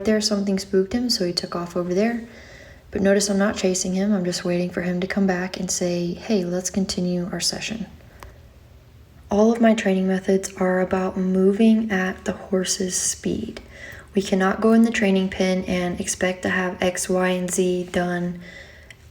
There, something spooked him, so he took off over there. But notice I'm not chasing him, I'm just waiting for him to come back and say, hey, let's continue our session. All of my training methods are about moving at the horse's speed. We cannot go in the training pen and expect to have X, Y, and Z done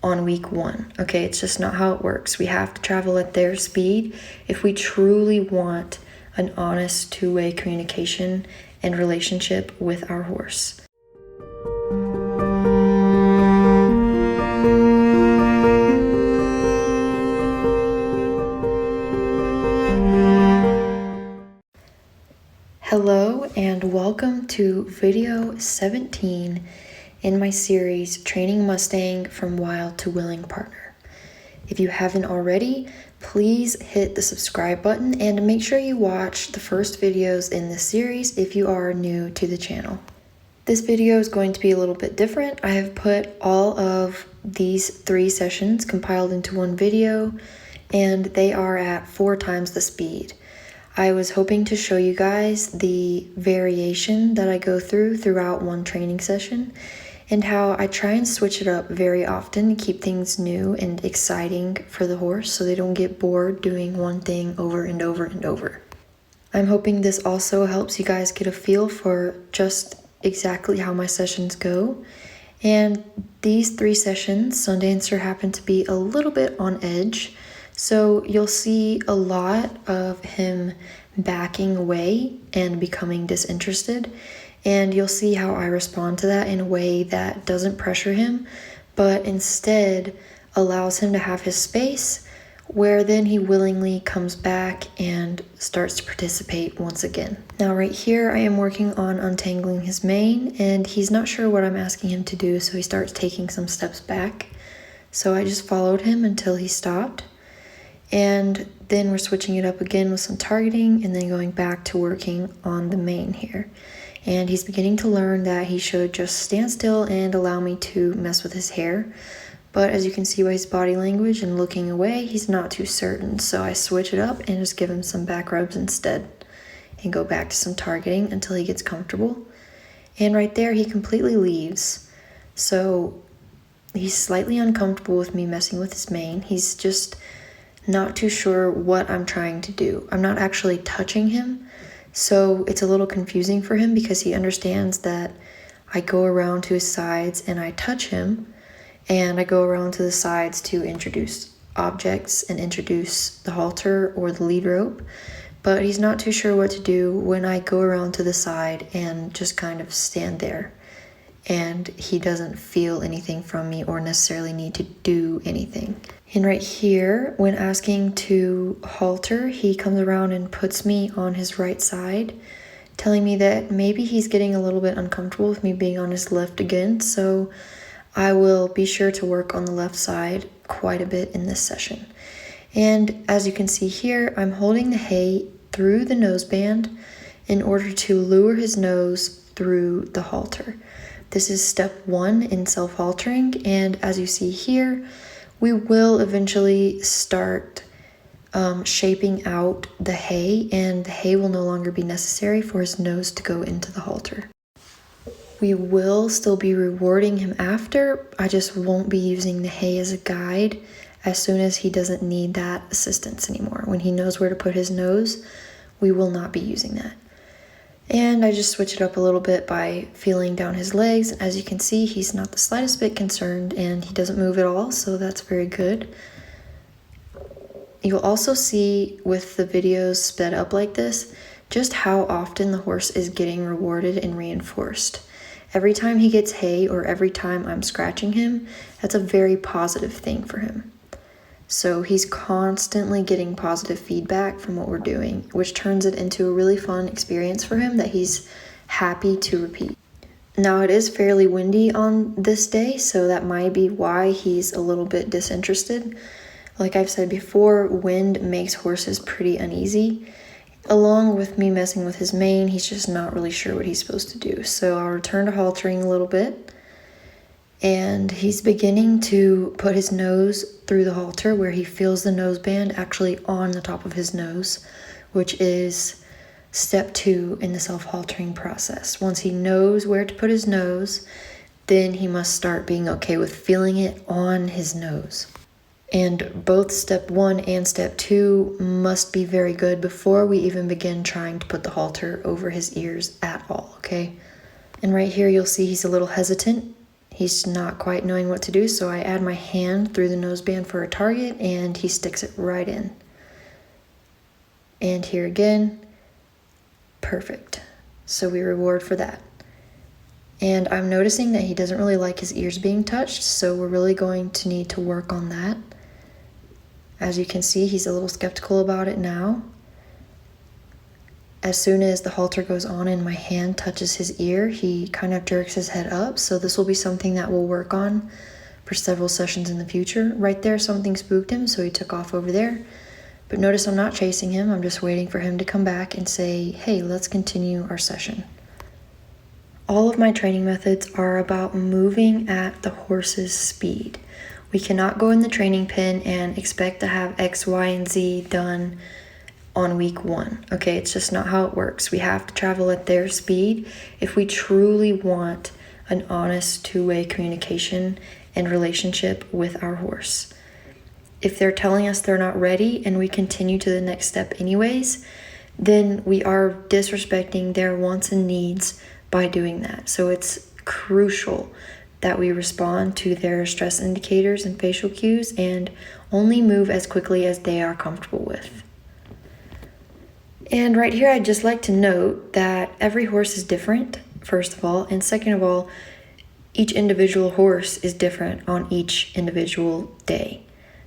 on week 1. Okay, it's just not how it works. We have to travel at their speed if we truly want an honest two-way communication and relationship with our horse. Hello and welcome to video 17 in my series Training Mustang from Wild to Willing Partner. If you haven't already, please hit the subscribe button and make sure you watch the first videos in this series if you are new to the channel. This video is going to be a little bit different. I have put all of these 3 sessions compiled into one video, and they are at 4 times the speed. I was hoping to show you guys the variation that I go throughout one training session and how I try and switch it up very often to keep things new and exciting for the horse so they don't get bored doing one thing over and over and over. I'm hoping this also helps you guys get a feel for just exactly how my sessions go. And these 3 sessions, Sundancer happened to be a little bit on edge, so you'll see a lot of him backing away and becoming disinterested. And you'll see how I respond to that in a way that doesn't pressure him, but instead allows him to have his space, where then he willingly comes back and starts to participate once again. Now right here, I am working on untangling his mane, and he's not sure what I'm asking him to do, so he starts taking some steps back. So I just followed him until he stopped. And then we're switching it up again with some targeting and then going back to working on the mane here. And he's beginning to learn that he should just stand still and allow me to mess with his hair. But as you can see by his body language and looking away, he's not too certain. So I switch it up and just give him some back rubs instead and go back to some targeting until he gets comfortable. And right there, he completely leaves. So he's slightly uncomfortable with me messing with his mane. He's just not too sure what I'm trying to do. I'm not actually touching him. So it's a little confusing for him because he understands that I go around to his sides and I touch him, and I go around to the sides to introduce objects and introduce the halter or the lead rope, but he's not too sure what to do when I go around to the side and just kind of stand there, and he doesn't feel anything from me or necessarily need to do anything. And right here, when asking to halter, he comes around and puts me on his right side, telling me that maybe he's getting a little bit uncomfortable with me being on his left again, so I will be sure to work on the left side quite a bit in this session. And as you can see here, I'm holding the hay through the noseband in order to lure his nose through the halter. This is step 1 in self-haltering, and as you see here, we will eventually start shaping out the hay, and the hay will no longer be necessary for his nose to go into the halter. We will still be rewarding him after, I just won't be using the hay as a guide as soon as he doesn't need that assistance anymore. When he knows where to put his nose, we will not be using that. And I just switch it up a little bit by feeling down his legs. As you can see, he's not the slightest bit concerned and he doesn't move at all, so that's very good. You'll also see with the videos sped up like this, just how often the horse is getting rewarded and reinforced. Every time he gets hay or every time I'm scratching him, that's a very positive thing for him. So he's constantly getting positive feedback from what we're doing, which turns it into a really fun experience for him that he's happy to repeat. Now it is fairly windy on this day, so that might be why he's a little bit disinterested. Like I've said before, wind makes horses pretty uneasy. Along with me messing with his mane, he's just not really sure what he's supposed to do. So I'll return to haltering a little bit. And he's beginning to put his nose through the halter where he feels the noseband actually on the top of his nose, which is step 2 in the self-haltering process. Once he knows where to put his nose, then he must start being okay with feeling it on his nose. And both step 1 and step 2 must be very good before we even begin trying to put the halter over his ears at all, okay? And right here you'll see he's a little hesitant. He's not quite knowing what to do, so I add my hand through the noseband for a target and he sticks it right in. And here again, perfect. So we reward for that. And I'm noticing that he doesn't really like his ears being touched, so we're really going to need to work on that. As you can see, he's a little skeptical about it now. As soon as the halter goes on and my hand touches his ear, he kind of jerks his head up. So this will be something that we'll work on for several sessions in the future. Right there, something spooked him, so he took off over there. But notice I'm not chasing him. I'm just waiting for him to come back and say, hey, let's continue our session. All of my training methods are about moving at the horse's speed. We cannot go in the training pen and expect to have X, Y, and Z done on week 1. Okay, it's just not how it works. We have to travel at their speed if we truly want an honest two-way communication and relationship with our horse. If they're telling us they're not ready and we continue to the next step anyways, then we are disrespecting their wants and needs by doing that. So it's crucial that we respond to their stress indicators and facial cues and only move as quickly as they are comfortable with. And right here, I'd just like to note that every horse is different, first of all, and second of all, each individual horse is different on each individual day.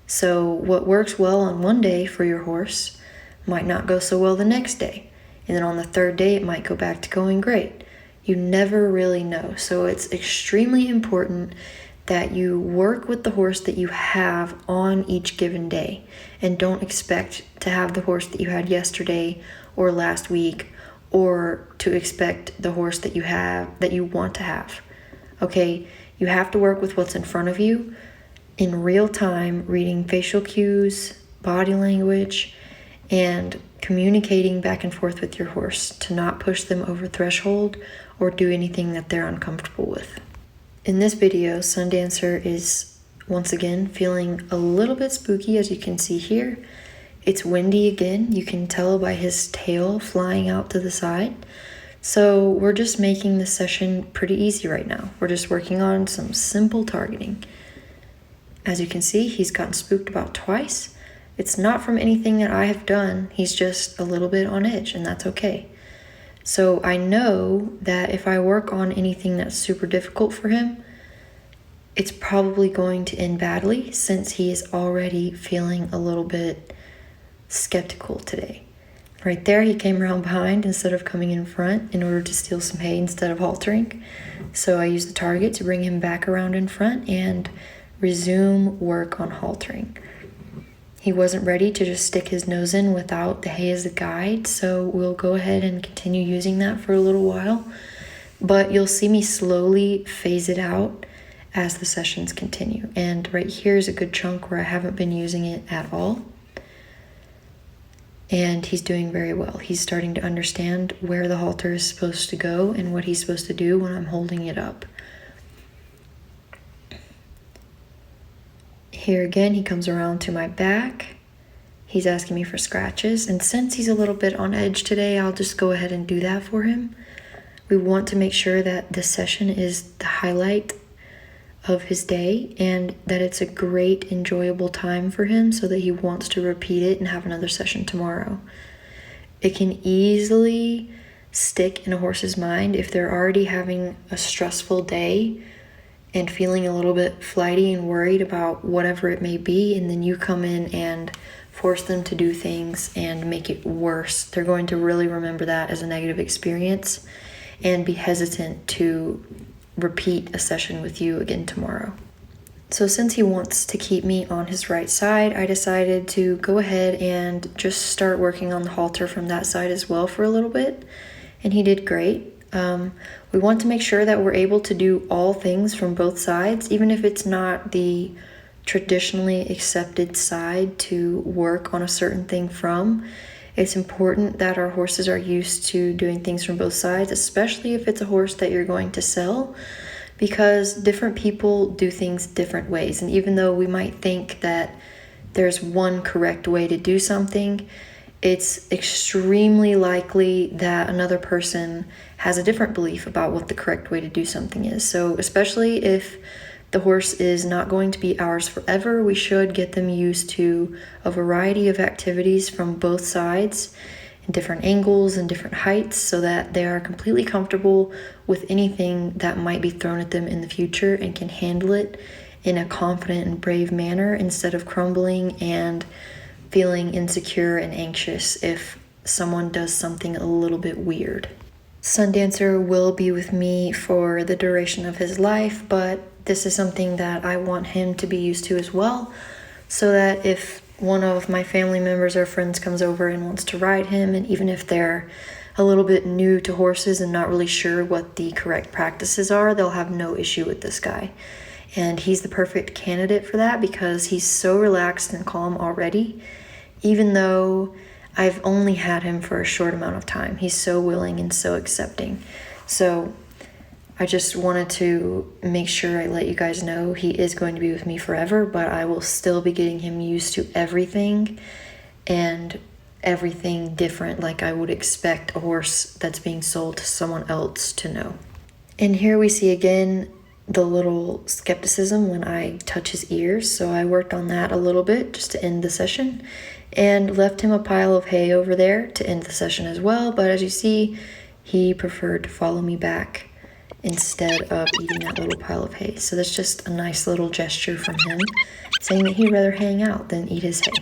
So what works well on one day for your horse might not go so well the next day. And then on the third day, it might go back to going great. You never really know. So it's extremely important that you work with the horse that you have on each given day and don't expect to have the horse that you had yesterday or last week or to expect the horse that you want to have. Okay, you have to work with what's in front of you in real time, reading facial cues, body language, and communicating back and forth with your horse to not push them over threshold or do anything that they're uncomfortable with. In this video, Sundancer is once again feeling a little bit spooky, as you can see here. It's windy again. You can tell by his tail flying out to the side. So we're just making this session pretty easy right now. We're just working on some simple targeting. As you can see, he's gotten spooked about twice. It's not from anything that I have done. He's just a little bit on edge, and that's okay. So I know that if I work on anything that's super difficult for him, it's probably going to end badly since he is already feeling a little bit skeptical today. Right there, he came around behind instead of coming in front in order to steal some hay instead of haltering. So I used the target to bring him back around in front and resume work on haltering. He wasn't ready to just stick his nose in without the hay as a guide, so we'll go ahead and continue using that for a little while. But you'll see me slowly phase it out as the sessions continue. And right here is a good chunk where I haven't been using it at all. And he's doing very well. He's starting to understand where the halter is supposed to go and what he's supposed to do when I'm holding it up. Here again, he comes around to my back. He's asking me for scratches, and since he's a little bit on edge today, I'll just go ahead and do that for him. We want to make sure that this session is the highlight of his day and that it's a great, enjoyable time for him so that he wants to repeat it and have another session tomorrow. It can easily stick in a horse's mind if they're already having a stressful day and feeling a little bit flighty and worried about whatever it may be, and then you come in and force them to do things and make it worse. They're going to really remember that as a negative experience and be hesitant to repeat a session with you again tomorrow. So since he wants to keep me on his right side, I decided to go ahead and just start working on the halter from that side as well for a little bit, and he did great. We want to make sure that we're able to do all things from both sides, even if it's not the traditionally accepted side to work on a certain thing from. It's important that our horses are used to doing things from both sides, especially if it's a horse that you're going to sell, because different people do things different ways. And even though we might think that there's one correct way to do something, it's extremely likely that another person has a different belief about what the correct way to do something is. So especially if the horse is not going to be ours forever, we should get them used to a variety of activities from both sides in different angles and different heights so that they are completely comfortable with anything that might be thrown at them in the future and can handle it in a confident and brave manner instead of crumbling and feeling insecure and anxious if someone does something a little bit weird. Sundancer will be with me for the duration of his life, but this is something that I want him to be used to as well, so that if one of my family members or friends comes over and wants to ride him, and even if they're a little bit new to horses and not really sure what the correct practices are, they'll have no issue with this guy. And he's the perfect candidate for that because he's so relaxed and calm already, even though I've only had him for a short amount of time. He's so willing and so accepting. So I just wanted to make sure I let you guys know he is going to be with me forever, but I will still be getting him used to everything and everything different, like I would expect a horse that's being sold to someone else to know. And here we see again the little skepticism when I touch his ears, so I worked on that a little bit just to end the session and left him a pile of hay over there to end the session as well, but as you see, he preferred to follow me back instead of eating that little pile of hay. So that's just a nice little gesture from him, saying that he'd rather hang out than eat his hay.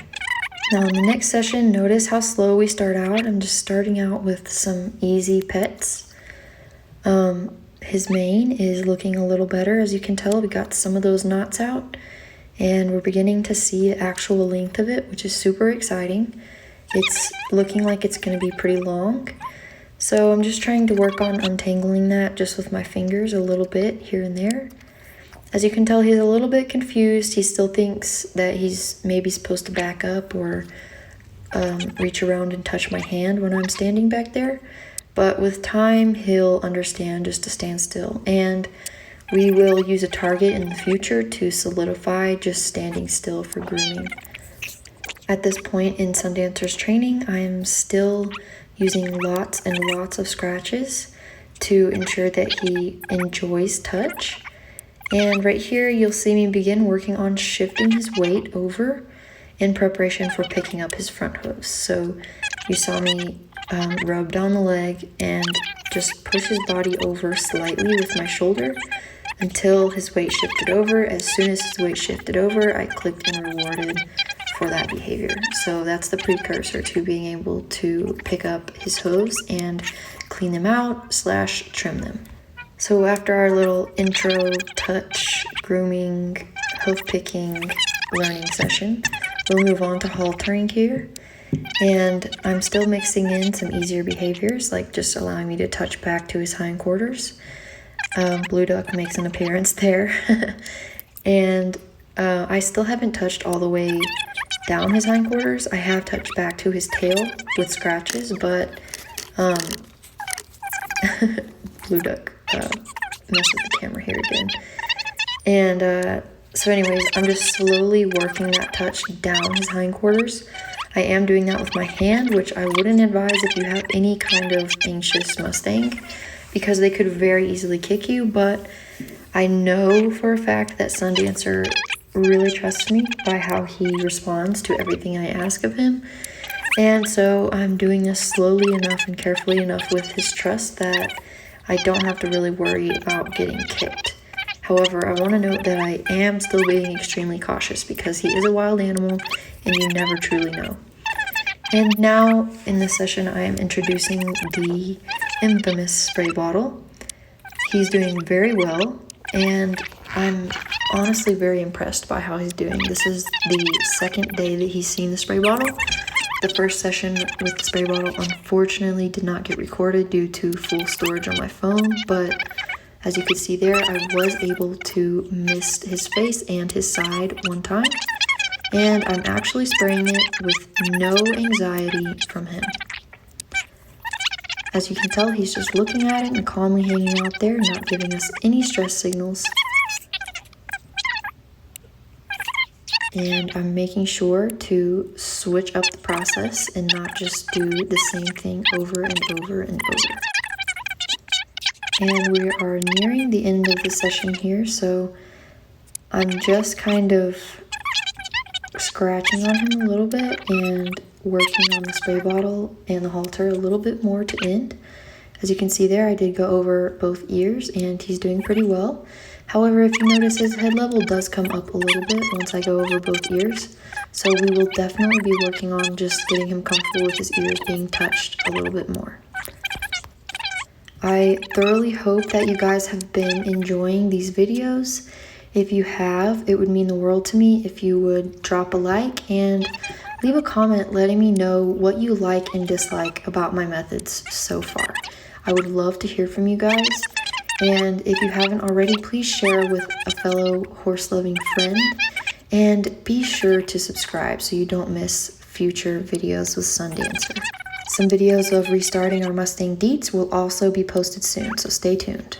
Now in the next session, notice how slow we start out. I'm just starting out with some easy pets. His mane is looking a little better. As you can tell, we got some of those knots out, and we're beginning to see the actual length of it, which is super exciting. It's looking like it's going to be pretty long. So I'm just trying to work on untangling that just with my fingers a little bit here and there. As you can tell, he's a little bit confused. He still thinks that he's maybe supposed to back up or reach around and touch my hand when I'm standing back there. But with time, he'll understand just to stand still. And we will use a target in the future to solidify just standing still for grooming. At this point in Sundancer's training, I'm still using lots and lots of scratches to ensure that he enjoys touch. And right here, you'll see me begin working on shifting his weight over in preparation for picking up his front hooves. So you saw me rub down the leg and just push his body over slightly with my shoulder until his weight shifted over. As soon as his weight shifted over, I clicked and rewarded for that behavior. So that's the precursor to being able to pick up his hooves and clean them out / trim them. So after our little intro, touch, grooming, hoof picking, learning session, we'll move on to haltering here. And I'm still mixing in some easier behaviors, like just allowing me to touch back to his hindquarters. Blue Duck makes an appearance there. And I still haven't touched all the way down his hindquarters. I have touched back to his tail with scratches, but Blue Duck messed with the camera here again. And so anyways, I'm just slowly working that touch down his hindquarters. I am doing that with my hand, which I wouldn't advise if you have any kind of anxious Mustang, because they could very easily kick you, but I know for a fact that Sundancer really trusts me by how he responds to everything I ask of him. And so I'm doing this slowly enough and carefully enough with his trust that I don't have to really worry about getting kicked. However, I want to note that I am still being extremely cautious because he is a wild animal and you never truly know. And now in this session, I am introducing the infamous spray bottle. He's doing very well, and I'm honestly very impressed by how he's doing. This is the second day that he's seen the spray bottle. The first session with the spray bottle unfortunately did not get recorded due to full storage on my phone, but as you can see there, I was able to mist his face and his side one time. and I'm actually spraying it with no anxiety from him. As you can tell, he's just looking at it and calmly hanging out there, not giving us any stress signals. And I'm making sure to switch up the process and not just do the same thing over and over and over. And we are nearing the end of the session here, so I'm just kind of scratching on him a little bit and working on the spray bottle and the halter a little bit more to end. As you can see there, I did go over both ears and he's doing pretty well. However, if you notice, his head level does come up a little bit once I go over both ears. So we will definitely be working on just getting him comfortable with his ears being touched a little bit more. I thoroughly hope that you guys have been enjoying these videos. If you have, it would mean the world to me if you would drop a like and leave a comment letting me know what you like and dislike about my methods so far. I would love to hear from you guys. And if you haven't already, please share with a fellow horse-loving friend. And be sure to subscribe so you don't miss future videos with Sundancer. Some videos of restarting our Mustang Deets will also be posted soon, so stay tuned.